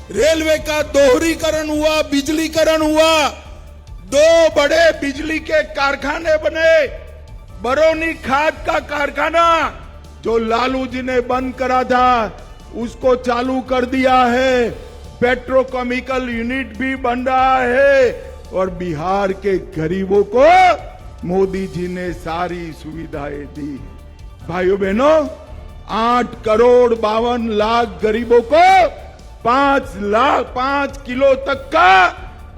Railway का दोहरीकरण हुआ, बिजलीकरण हुआ, 2 बड़े बिजली के कारखाने बने। बरौनी खाद का कारखाना जो लालू जी ने बंद करा था उसको चालू कर दिया है। पेट्रोकेमिकल यूनिट भी बन रहा है और बिहार के गरीबों को मोदी जी ने सारी सुविधाएं दी। भाइयों बहनों, 8 करोड़ 52 लाख गरीबों को 5 किलो तक का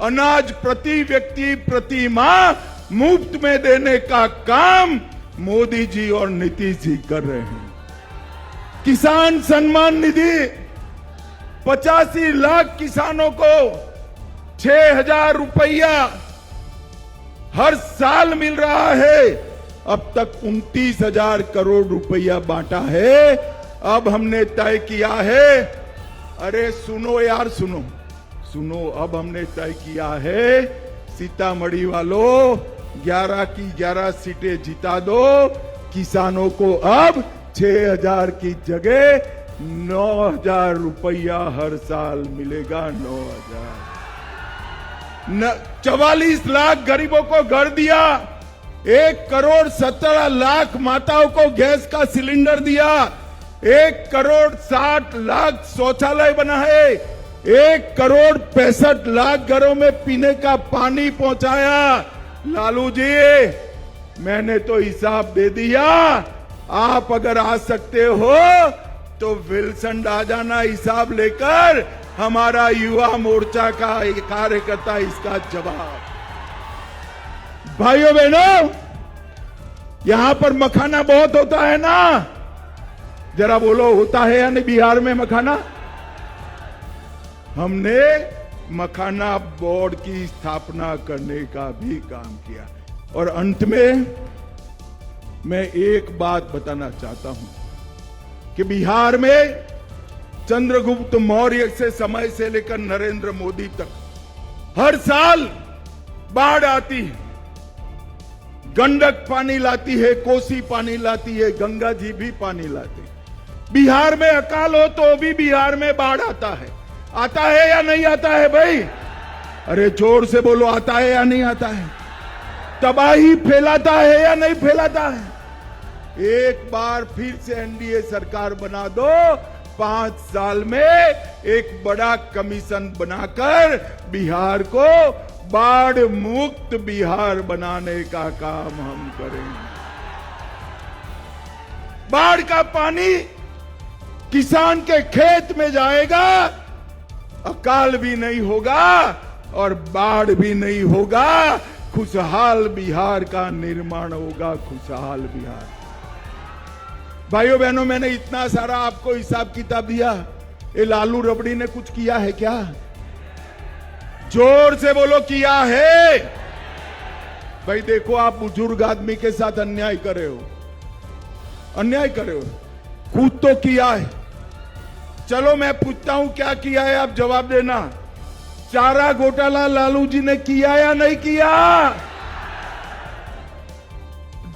अनाज प्रति व्यक्ति प्रति माह मुफ्त में देने का काम मोदी जी और नीतीश जी कर रहे हैं। किसान सम्मान निधि 85 लाख किसानों को 6,000 रुपया हर साल मिल रहा है। अब तक 29,000 करोड़ रुपया बांटा है। अब हमने तय किया है, अरे सुनो यार, सुनो, अब हमने तय किया है, सीतामढ़ी वालों 11 की 11 सीटें जिता दो। किसानों को अब 6,000 की जगह 9,000 रुपया हर साल मिलेगा। 9,000। 44 लाख गरीबों को घर दिया। 1 करोड़ 17 लाख माताओं को गैस का सिलेंडर दिया। 1 करोड़ 60 लाख शौचालय बनाए। 1 करोड़ 65 लाख घरों में पीने का पानी पहुंचाया। लालू जी, मैंने तो हिसाब दे दिया, आप अगर आ सकते हो तो विल्सन आ जाना हिसाब लेकर। हमारा युवा मोर्चा का कार्यकर्ता इसका जवाब। भाइयों बहनों, यहां पर मखाना बहुत होता है ना, जरा बोलो, होता है या नहीं बिहार में मखाना? हमने मखाना बोर्ड की स्थापना करने का भी काम किया। और अंत में मैं एक बात बताना चाहता हूं कि बिहार में चंद्रगुप्त मौर्य से समय से लेकर नरेंद्र मोदी तक हर साल बाढ़ आती है। गंडक पानी लाती है, कोसी पानी लाती है, गंगा जी भी पानी लाते हैं। बिहार में अकाल हो तो भी बिहार में बाढ़ आता है। आता है या नहीं आता है भाई? अरे जोर से बोलो, आता है या नहीं आता है? तबाही फैलाता है या नहीं फैलाता है? एक बार फिर से एनडीए सरकार बना दो, 5 साल में एक बड़ा कमीशन बनाकर बिहार को बाढ़ मुक्त बिहार बनाने का काम हम करेंगे। बाढ़ का पानी किसान के खेत में जाएगा, अकाल भी नहीं होगा और बाढ़ भी नहीं होगा। खुशहाल बिहार का निर्माण होगा, खुशहाल बिहार। भाइयों बहनों, मैंने इतना सारा आपको हिसाब किताब दिया, ये लालू रबड़ी ने कुछ किया है क्या? जोर से बोलो, किया है? भाई देखो, आप बुजुर्ग आदमी के साथ अन्याय कर रहे हो, अन्याय कर रहे हो। खुद तो किया है। चलो मैं पूछता हूं, क्या किया है, आप जवाब देना। चारा घोटाला लालू जी ने किया या नहीं किया?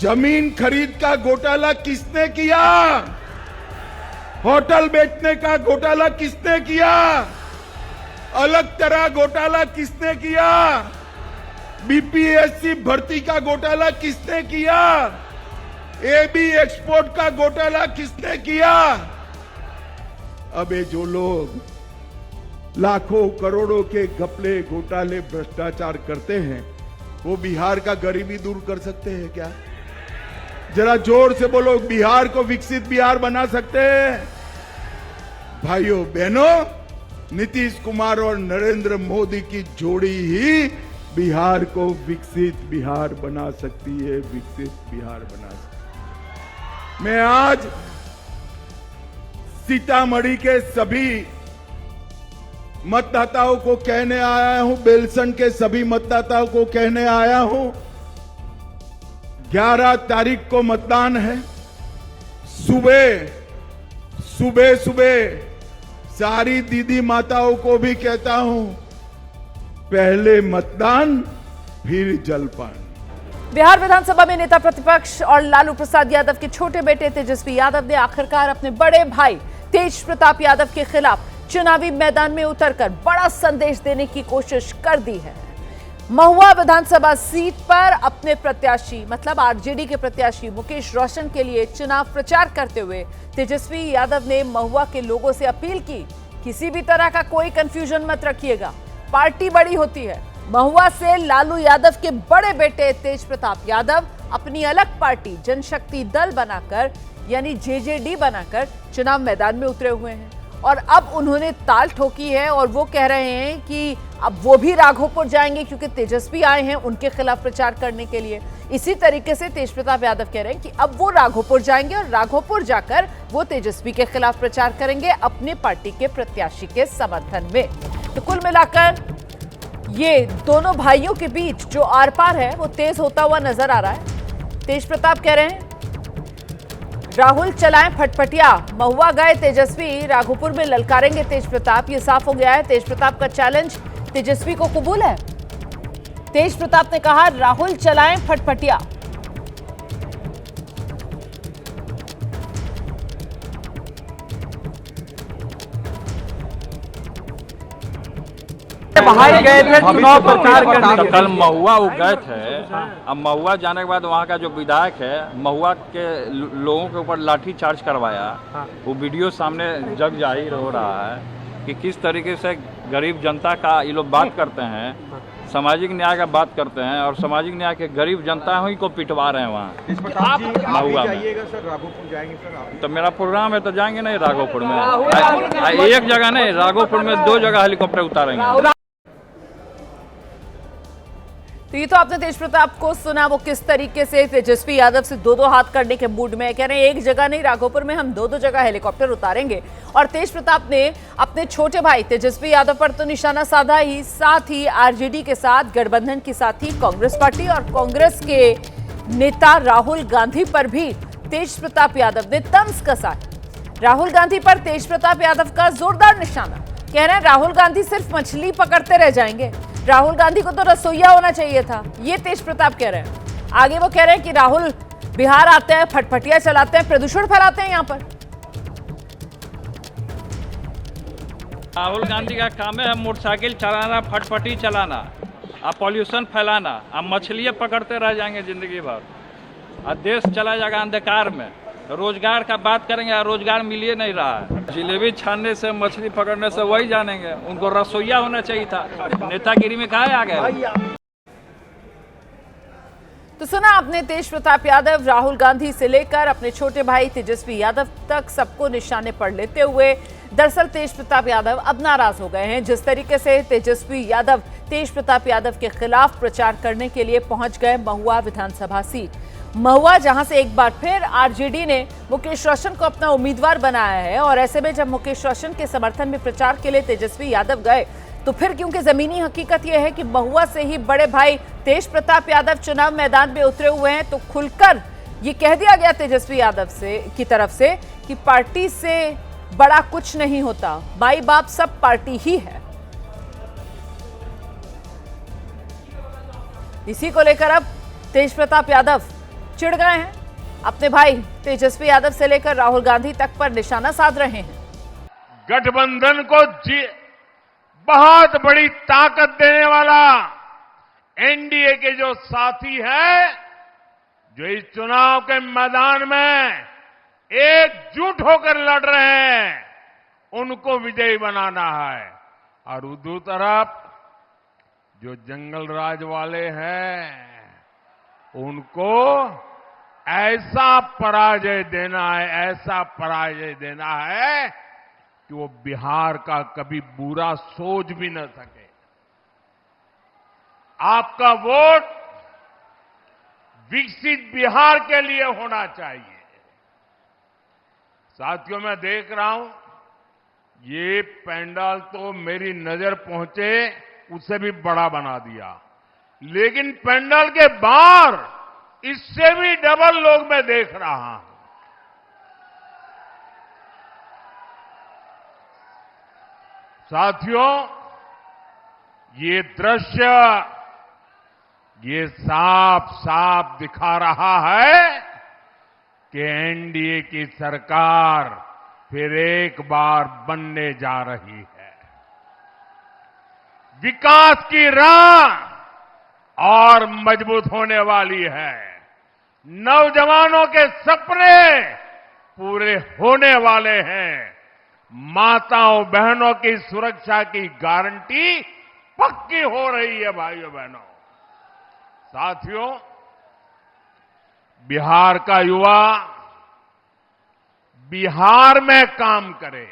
जमीन खरीद का घोटाला किसने किया? होटल बेचने का घोटाला किसने किया? अलग तरह घोटाला किसने किया? बीपीएससी भर्ती का घोटाला किसने किया? एबी एक्सपोर्ट का घोटाला किसने किया? अबे जो लोग लाखों करोड़ों के घपले घोटाले भ्रष्टाचार करते हैं, वो बिहार का गरीबी दूर कर सकते हैं क्या? जरा जोर से बोलो, बिहार को विकसित बिहार बना सकते हैं? भाइयों बहनों, नीतीश कुमार और नरेंद्र मोदी की जोड़ी ही बिहार को विकसित बिहार बना सकती है, विकसित बिहार बना सकती है। मैं आज सीतामढ़ी के सभी मतदाताओं को कहने आया हूं, बेलसन के सभी मतदाताओं को कहने आया हूं, 11 तारीख को मतदान है। सुबह सारी दीदी माताओं को भी कहता हूं, पहले मतदान फिर जलपान। बिहार विधानसभा में नेता प्रतिपक्ष और लालू प्रसाद यादव के छोटे बेटे तेजस्वी यादव ने आखिरकार अपने बड़े भाई तेज प्रताप यादव के खिलाफ चुनावी मैदान में उतरकर बड़ा संदेश देने की कोशिश कर दी है। महुआ विधानसभा सीट पर अपने प्रत्याशी मतलब आरजेडी के प्रत्याशी मुकेश रोशन के लिए चुनाव प्रचार करते हुए तेजस्वी यादव ने महुआ के लोगों से अपील की, किसी भी तरह का कोई कंफ्यूजन मत रखिएगा, पार्टी बड़ी होती है। महुआ से लालू यादव के बड़े बेटे तेज प्रताप यादव अपनी अलग पार्टी जनशक्ति दल बनाकर यानी जेजेडी बनाकर चुनाव मैदान में उतरे हुए हैं और अब उन्होंने ताल ठोकी है और वो कह रहे हैं कि अब वो भी राघोपुर जाएंगे क्योंकि तेजस्वी आए हैं उनके खिलाफ प्रचार करने के लिए। इसी तरीके से तेज प्रताप यादव कह रहे हैं कि अब वो राघोपुर जाएंगे और राघोपुर जाकर वो तेजस्वी के खिलाफ प्रचार करेंगे अपने पार्टी के प्रत्याशी के समर्थन में। तो कुल मिलाकर ये दोनों भाइयों के बीच जो आर पार है वो तेज होता हुआ नजर आ रहा है। तेज प्रताप कह रहे हैं राहुल चलाएं फटफटिया, महुआ गए तेजस्वी, राघोपुर में ललकारेंगे तेज प्रताप। ये साफ हो गया है, तेज प्रताप का चैलेंज तेजस्वी को कबूल है। तेज प्रताप ने कहा राहुल चलाएं फटफटिया। बाहर गए थे चुनाव प्रचार करने तो कल महुआ वो गए थे। अब महुआ जाने के बाद वहाँ का जो विधायक है महुआ के लोगों के ऊपर लाठी चार्ज करवाया। वो वीडियो सामने जग जाहिर हो रहा है कि किस तरीके से गरीब जनता का ये लोग बात करते हैं, सामाजिक न्याय का बात करते हैं और सामाजिक न्याय के गरीब जनता ही को पिटवा रहे हैं वहाँ महुआ में। तो मेरा प्रोग्राम है तो जाएंगे नहीं राघोपुर में, एक जगह नहीं राघोपुर में 2 जगह हेलीकॉप्टर उतारेंगे। तो ये तो आपने तेज प्रताप को सुना, वो किस तरीके से तेजस्वी यादव से दो हाथ करने के मूड में कह रहे हैं एक जगह नहीं राघोपुर में हम 2 जगह हेलीकॉप्टर उतारेंगे। और तेज प्रताप ने अपने छोटे भाई तेजस्वी यादव पर तो निशाना साधा ही, साथ ही आरजेडी के साथ गठबंधन के साथ ही कांग्रेस पार्टी और कांग्रेस के नेता राहुल गांधी पर भी तेज प्रताप यादव ने तंज कसा है। राहुल गांधी पर तेज प्रताप यादव का जोरदार निशाना, कह रहे हैं राहुल गांधी सिर्फ मछली पकड़ते रह जाएंगे, राहुल गांधी को तो रसोईया होना चाहिए था, ये तेज प्रताप कह रहे हैं। आगे वो कह रहे हैं कि राहुल बिहार आते हैं, फटफटिया चलाते हैं, प्रदूषण फैलाते हैं यहाँ पर। राहुल गांधी का काम है मोटरसाइकिल चलाना, फटफटी चलाना, अब पॉल्यूशन फैलाना, अब मछलियाँ पकड़ते रह जाएंगे जिंदगी भर, अब देश चला जाएगा अंधकार में। रोजगार का बात करेंगे, रोजगार मिल ही नहीं रहा है। जिलेबी छानने से मछली पकड़ने से वही जानेंगे, उनको रसोईया होना चाहिए था, नेतागिरी में कहाँ आ गए। तो सुना आपने तेज प्रताप यादव राहुल गांधी से लेकर अपने छोटे भाई तेजस्वी यादव तक सबको निशाने पर लेते हुए। दरअसल तेज प्रताप यादव अब नाराज हो गए हैं, जिस तरीके से तेजस्वी यादव तेज प्रताप यादव के खिलाफ प्रचार करने के लिए पहुंच गए महुआ विधानसभा सीट। महुआ जहां से एक बार फिर आरजेडी ने मुकेश रोशन को अपना उम्मीदवार बनाया है और ऐसे में जब मुकेश रोशन के समर्थन में प्रचार के लिए तेजस्वी यादव गए तो फिर क्योंकि जमीनी हकीकत यह है कि महुआ से ही बड़े भाई तेज प्रताप यादव चुनाव मैदान में उतरे हुए हैं, तो खुलकर ये कह दिया गया तेजस्वी यादव की तरफ से कि पार्टी से बड़ा कुछ नहीं होता, माई बाप सब पार्टी ही है। इसी को लेकर अब तेज प्रताप यादव चिढ़ गए हैं, अपने भाई तेजस्वी यादव से लेकर राहुल गांधी तक पर निशाना साध रहे हैं। गठबंधन को बहुत बड़ी ताकत देने वाला एनडीए के जो साथी हैं, जो इस चुनाव के मैदान में एकजुट होकर लड़ रहे हैं, उनको विजयी बनाना है। और दूसरी तरफ जो जंगल राज वाले हैं उनको ऐसा पराजय देना है, ऐसा पराजय देना है कि वो बिहार का कभी बुरा सोच भी न सके। आपका वोट विकसित बिहार के लिए होना चाहिए। साथियों, मैं देख रहा हूं ये पंडाल तो मेरी नजर पहुंचे उससे भी बड़ा बना दिया, लेकिन पंडाल के बाहर इससे भी डबल लोग मैं देख रहा हूं। साथियों, ये दृश्य ये साफ साफ दिखा रहा है कि एनडीए की सरकार फिर एक बार बनने जा रही है। विकास की राह और मजबूत होने वाली है। नौजवानों के सपने पूरे होने वाले हैं। माताओं बहनों की सुरक्षा की गारंटी पक्की हो रही है। भाइयों बहनों, साथियों, बिहार का युवा बिहार में काम करे,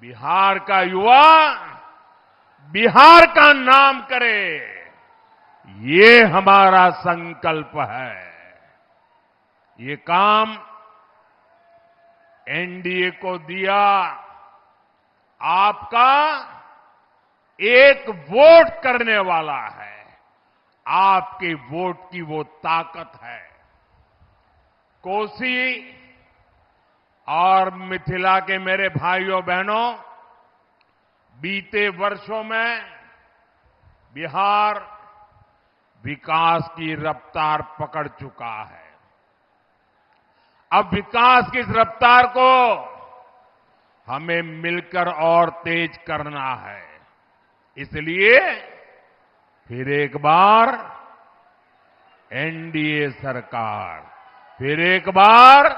बिहार का युवा बिहार का नाम करे, ये हमारा संकल्प है। ये काम एनडीए को दिया आपका एक वोट करने वाला है। आपके वोट की वो ताकत है। कोसी और मिथिला के मेरे भाइयों बहनों, बीते वर्षों में बिहार विकास की रफ्तार पकड़ चुका है। अब विकास की इस रफ्तार को हमें मिलकर और तेज करना है। इसलिए फिर एक बार एनडीए सरकार, फिर एक बार,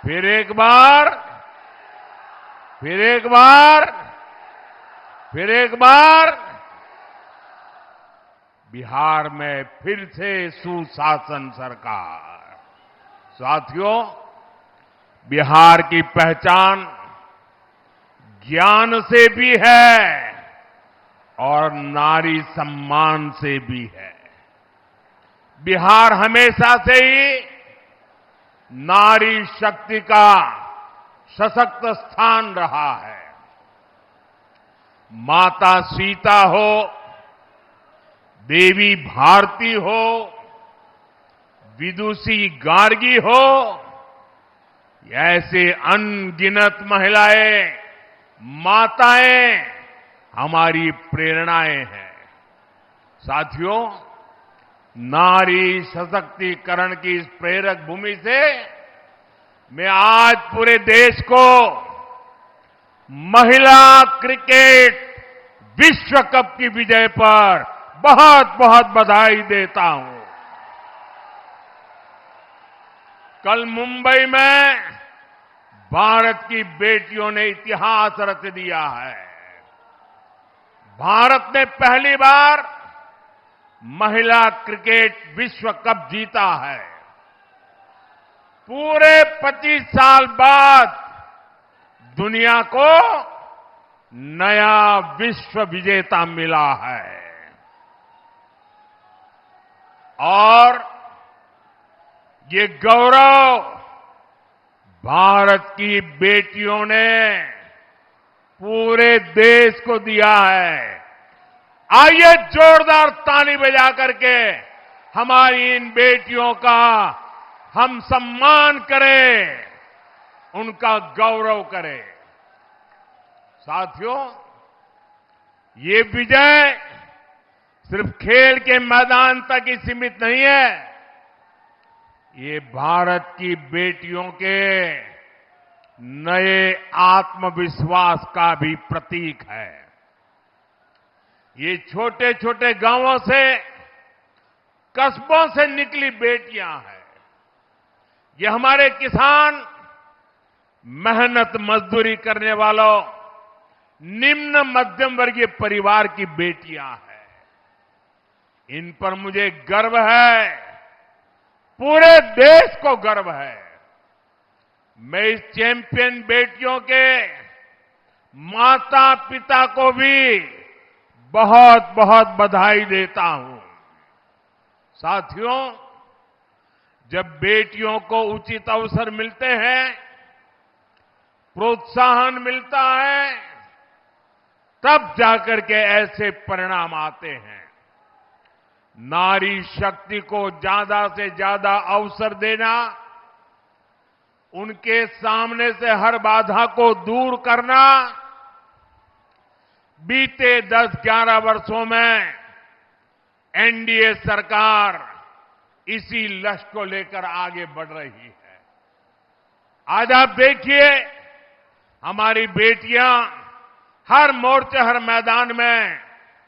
फिर एक बार, फिर एक बार, फिर एक बार बिहार में फिर से सुशासन सरकार। साथियों, बिहार की पहचान ज्ञान से भी है और नारी सम्मान से भी है। बिहार हमेशा से ही नारी शक्ति का सशक्त स्थान रहा है। माता सीता हो, देवी भारती हो, विदुषी गार्गी हो, ऐसे अनगिनत महिलाएं, माताएं हमारी प्रेरणाएं हैं। साथियों, नारी सशक्तिकरण की इस प्रेरक भूमि से मैं आज पूरे देश को महिला क्रिकेट विश्व कप की विजय पर बहुत बहुत बधाई देता हूं। कल मुंबई में भारत की बेटियों ने इतिहास रच दिया है। भारत ने पहली बार महिला क्रिकेट विश्व कप जीता है। पूरे 25 साल बाद दुनिया को नया विश्व विजेता मिला है और ये गौरव भारत की बेटियों ने पूरे देश को दिया है। आइए जोरदार ताली बजा करके हमारी इन बेटियों का हम सम्मान करें, उनका गौरव करें। साथियों, ये विजय सिर्फ खेल के मैदान तक ही सीमित नहीं है। ये भारत की बेटियों के नए आत्मविश्वास का भी प्रतीक है। ये छोटे छोटे गांवों से, कस्बों से निकली बेटियां हैं। ये हमारे किसान, मेहनत मजदूरी करने वालों, निम्न मध्यम वर्गीय परिवार की बेटियां हैं। इन पर मुझे गर्व है, पूरे देश को गर्व है। मैं इस चैंपियन बेटियों के माता पिता को भी बहुत बहुत बधाई देता हूं। साथियों, जब बेटियों को उचित अवसर मिलते हैं, प्रोत्साहन मिलता है, तब जाकर के ऐसे परिणाम आते हैं। नारी शक्ति को ज्यादा से ज्यादा अवसर देना, उनके सामने से हर बाधा को दूर करना, बीते 10-11 वर्षों में एनडीए सरकार इसी लक्ष्य को लेकर आगे बढ़ रही है। आज आप देखिए हमारी बेटियां हर मोर्चे, हर मैदान में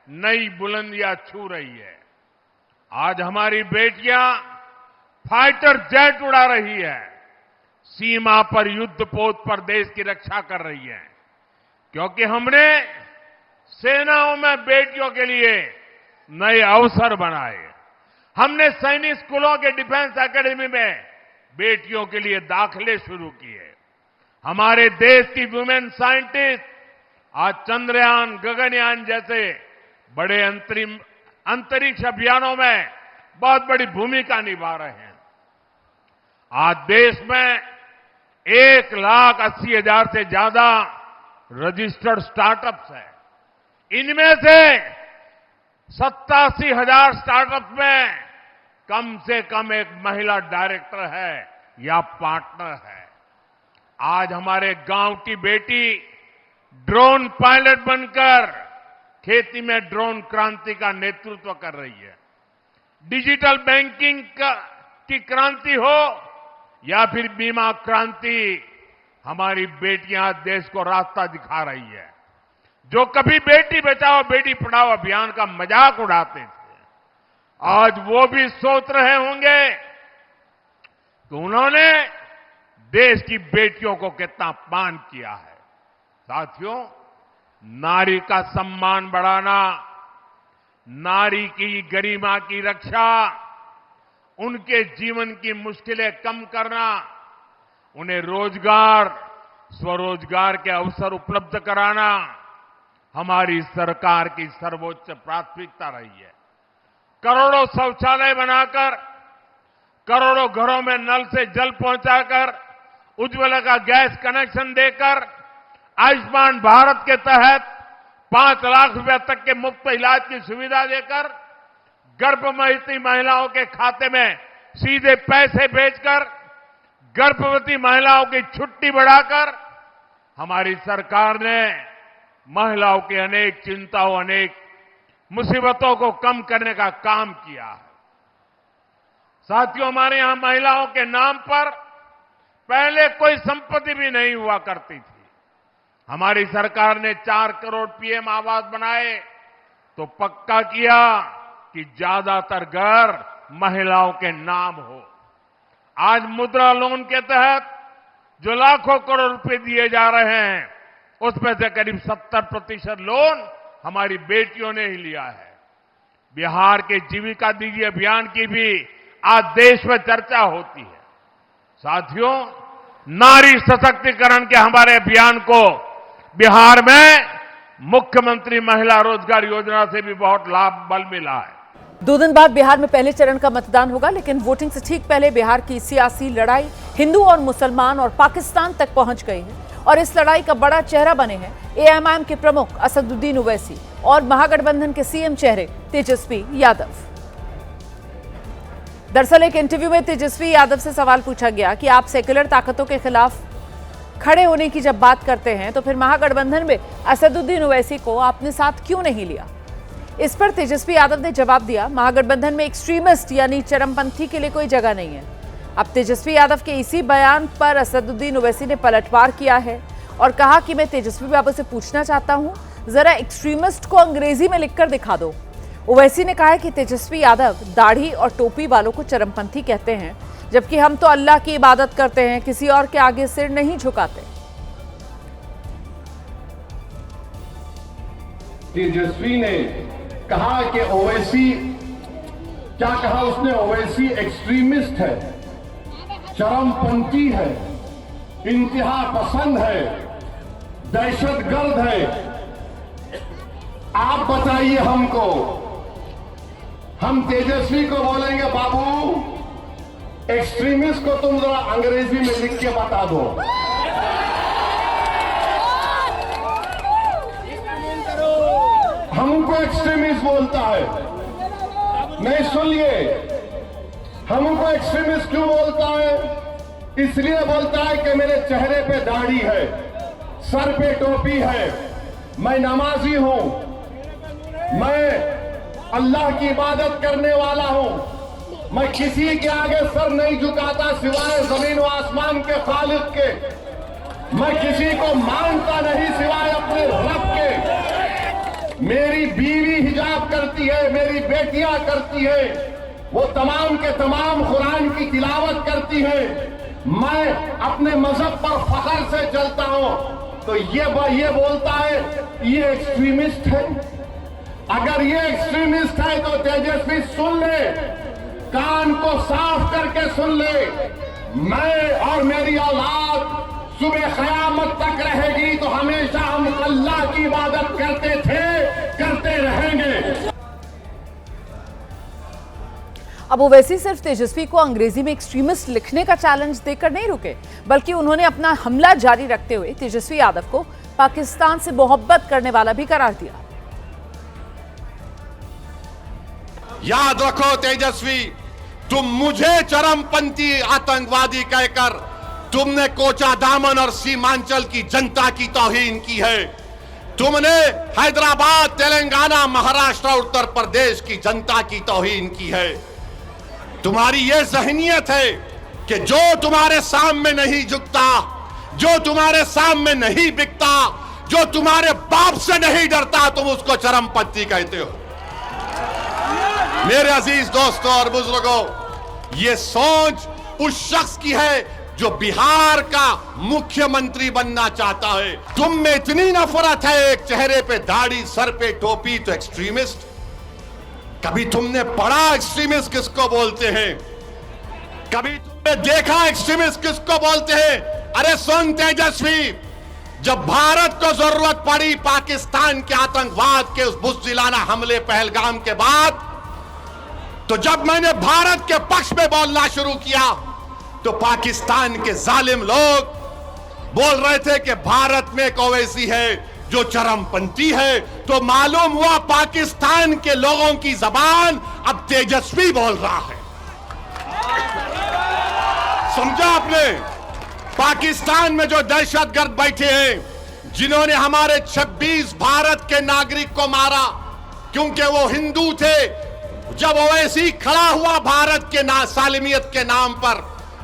नई बुलंदियां छू रही है। आज हमारी बेटियां फाइटर जेट उड़ा रही है, सीमा पर युद्ध पोत पर देश की रक्षा कर रही है, क्योंकि हमने सेनाओं में बेटियों के लिए नए अवसर बनाए। हमने सैनिक स्कूलों के डिफेंस एकेडमी में बेटियों के लिए दाखिले शुरू किए। हमारे देश की वुमेन साइंटिस्ट आज चंद्रयान, गगनयान जैसे बड़े अंतरिक्ष अभियानों में बहुत बड़ी भूमिका निभा रहे हैं। आज देश में 1,80,000 से ज्यादा रजिस्टर्ड स्टार्टअप्स हैं। इनमें से 87,000 स्टार्टअप में कम से कम एक महिला डायरेक्टर है या पार्टनर है। आज हमारे गांव की बेटी ड्रोन पायलट बनकर खेती में ड्रोन क्रांति का नेतृत्व कर रही है। डिजिटल बैंकिंग की क्रांति हो या फिर बीमा क्रांति, हमारी बेटियां देश को रास्ता दिखा रही है। जो कभी बेटी बचाओ बेटी पढ़ाओ अभियान का मजाक उड़ाते थे, आज वो भी सोच रहे होंगे कि उन्होंने देश की बेटियों को कितना अपमान किया है। साथियों, नारी का सम्मान बढ़ाना, नारी की गरिमा की रक्षा, उनके जीवन की मुश्किलें कम करना, उन्हें रोजगार, स्वरोजगार के अवसर उपलब्ध कराना हमारी सरकार की सर्वोच्च प्राथमिकता रही है। करोड़ों शौचालय बनाकर, करोड़ों घरों में नल से जल पहुंचाकर, उज्ज्वला का गैस कनेक्शन देकर, आयुष्मान भारत के तहत 5 लाख रुपए तक के मुफ्त इलाज की सुविधा देकर, गर्भवती महिलाओं के खाते में सीधे पैसे भेजकर, गर्भवती महिलाओं की छुट्टी बढ़ाकर हमारी सरकार ने महिलाओं की अनेक चिंताओं, अनेक मुसीबतों को कम करने का काम किया है। साथियों, हमारे यहां महिलाओं के नाम पर पहले कोई संपत्ति भी नहीं हुआ करती थी। हमारी सरकार ने 4 करोड़ पीएम आवास बनाए तो पक्का किया कि ज्यादातर घर महिलाओं के नाम हो। आज मुद्रा लोन के तहत जो लाखों करोड़ रुपए दिए जा रहे हैं, उसमें से करीब 70% लोन हमारी बेटियों ने ही लिया है। बिहार के जीविका दीदी अभियान की भी आज देश में चर्चा होती है। साथियों, नारी सशक्तिकरण के हमारे अभियान को बिहार में मुख्यमंत्री महिला रोजगार योजना से भी बहुत लाभ बल मिला है। 2 दिन बाद बिहार में पहले चरण का मतदान होगा, लेकिन वोटिंग से ठीक पहले बिहार की सियासी लड़ाई हिंदू और मुसलमान और पाकिस्तान तक पहुंच गई है और इस लड़ाई का बड़ा चेहरा बने हैं एएमआईएम के प्रमुख असदुद्दीन ओवैसी और महागठबंधन के सीएम चेहरे तेजस्वी यादव। दरअसल एक इंटरव्यू में तेजस्वी यादव से सवाल पूछा गया कि आप सेक्युलर ताकतों के खिलाफ खड़े होने की जब बात करते हैं तो फिर महागठबंधन में असदुद्दीन ओवैसी को आपने साथ क्यों नहीं लिया। इस पर तेजस्वी यादव ने जवाब दिया, महागठबंधन में एक्सट्रीमिस्ट यानी चरमपंथी के लिए कोई जगह नहीं है। अब तेजस्वी यादव के इसी बयान पर असदुद्दीन ओवैसी ने पलटवार किया है और कहा कि मैं तेजस्वी बाबू से पूछना चाहता हूं, जरा एक्सट्रीमिस्ट को अंग्रेजी में लिखकर दिखा दो। ओवैसी ने कहा है कि तेजस्वी यादव दाढ़ी और टोपी वालों को चरमपंथी कहते हैं, जबकि हम तो अल्लाह की इबादत करते हैं, किसी और के आगे सिर नहीं झुकाते। तेजस्वी ने कहा कि ओवैसी, क्या कहा उसने, ओवैसी एक्सट्रीमिस्ट है, चरमपंथी है, इंतहा पसंद है, दहशतगर्द है। आप बताइए हमको, हम तेजस्वी को बोलेंगे बाबू एक्सट्रीमिस्ट को तुम जरा अंग्रेजी में लिख के बता दो। हमको एक्सट्रीमिस्ट बोलता है, नहीं सुनिए, हमको एक्सट्रीमिस्ट क्यों बोलता है? इसलिए बोलता है कि मेरे चेहरे पे दाढ़ी है, सर पे टोपी है, मैं नमाजी हूं, मैं अल्लाह की इबादत करने वाला हूं, मैं किसी के आगे सर नहीं झुकाता सिवाय जमीन व आसमान के खालिक के। मैं किसी को मानता नहीं सिवाय अपने रब के। मेरी बीवी हिजाब करती है, मेरी बेटियां करती है, वो तमाम के तमाम कुरान की तिलावत करती है। मैं अपने मजहब पर फख्र से चलता हूं। तो ये बोलता है ये एक्सट्रीमिस्ट है। अगर ये एक्सट्रीमिस्ट है तो तेजस्वी सुन ले, कान को साफ करके सुन ले। मैं और मेरी औलाद सुबह क़यामत तक रहेगी तो हमेशा हम अल्लाह की इबादत करते थे, करते रहेंगे। अब ओवैसी सिर्फ तेजस्वी को अंग्रेजी में एक्सट्रीमिस्ट लिखने का चैलेंज देकर नहीं रुके, बल्कि उन्होंने अपना हमला जारी रखते हुए तेजस्वी यादव को पाकिस्तान से मोहब्बत करने वाला भी करार दिया। याद रखो तेजस्वी, तुम मुझे चरमपंथी आतंकवादी कहकर तुमने कोचा दामन और सीमांचल की जनता की तौहीन की है। तुमने हैदराबाद, तेलंगाना, महाराष्ट्र, उत्तर प्रदेश की जनता की तौहीन की है। तुम्हारी यह ज़हनियत है कि जो तुम्हारे सामने नहीं झुकता, जो तुम्हारे सामने नहीं बिकता, जो तुम्हारे बाप से नहीं डरता, तुम उसको चरमपंथी कहते हो। मेरे अजीज दोस्तों और बुजुर्गों, ये सोच उस शख्स की है जो बिहार का मुख्यमंत्री बनना चाहता है। तुम में इतनी नफरत है, एक चेहरे पे दाढ़ी, सर पे टोपी तो एक्सट्रीमिस्ट। कभी तुमने पढ़ा एक्सट्रीमिस्ट किसको बोलते हैं? कभी तुमने देखा एक्सट्रीमिस्ट किसको बोलते हैं? अरे सुन तेजस्वी, जब भारत को जरूरत पड़ी पाकिस्तान के आतंकवाद के उस बुज़दिलाना हमले पहलगाम के बाद, तो जब मैंने भारत के पक्ष में बोलना शुरू किया तो पाकिस्तान के जालिम लोग बोल रहे थे कि भारत में एक ओवैसी है जो चरमपंथी है। तो मालूम हुआ पाकिस्तान के लोगों की जबान अब तेजस्वी बोल रहा है। समझा आपने? पाकिस्तान में जो दहशतगर्द बैठे हैं, जिन्होंने हमारे 26 भारत के नागरिक को मारा क्योंकि वो हिंदू थे, जब ओवैसी खड़ा हुआ भारत के सालिमियत के नाम पर,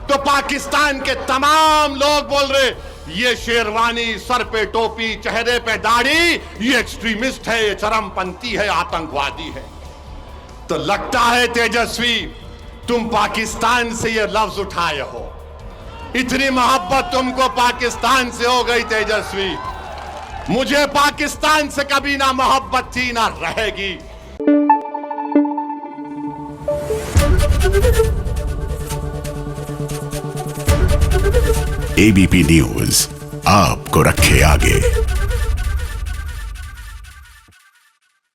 तो पाकिस्तान के तमाम लोग बोल रहे ये शेरवानी, सर पे टोपी, चेहरे पे दाढ़ी, ये एक्सट्रीमिस्ट है, ये चरमपंथी है, आतंकवादी है। तो लगता है तेजस्वी तुम पाकिस्तान से ये लफ्ज उठाए हो। इतनी मोहब्बत तुमको पाकिस्तान से हो गई तेजस्वी। मुझे पाकिस्तान से कभी ना मोहब्बत थी ना रहेगी। एबीपी न्यूज आपको रखे आगे।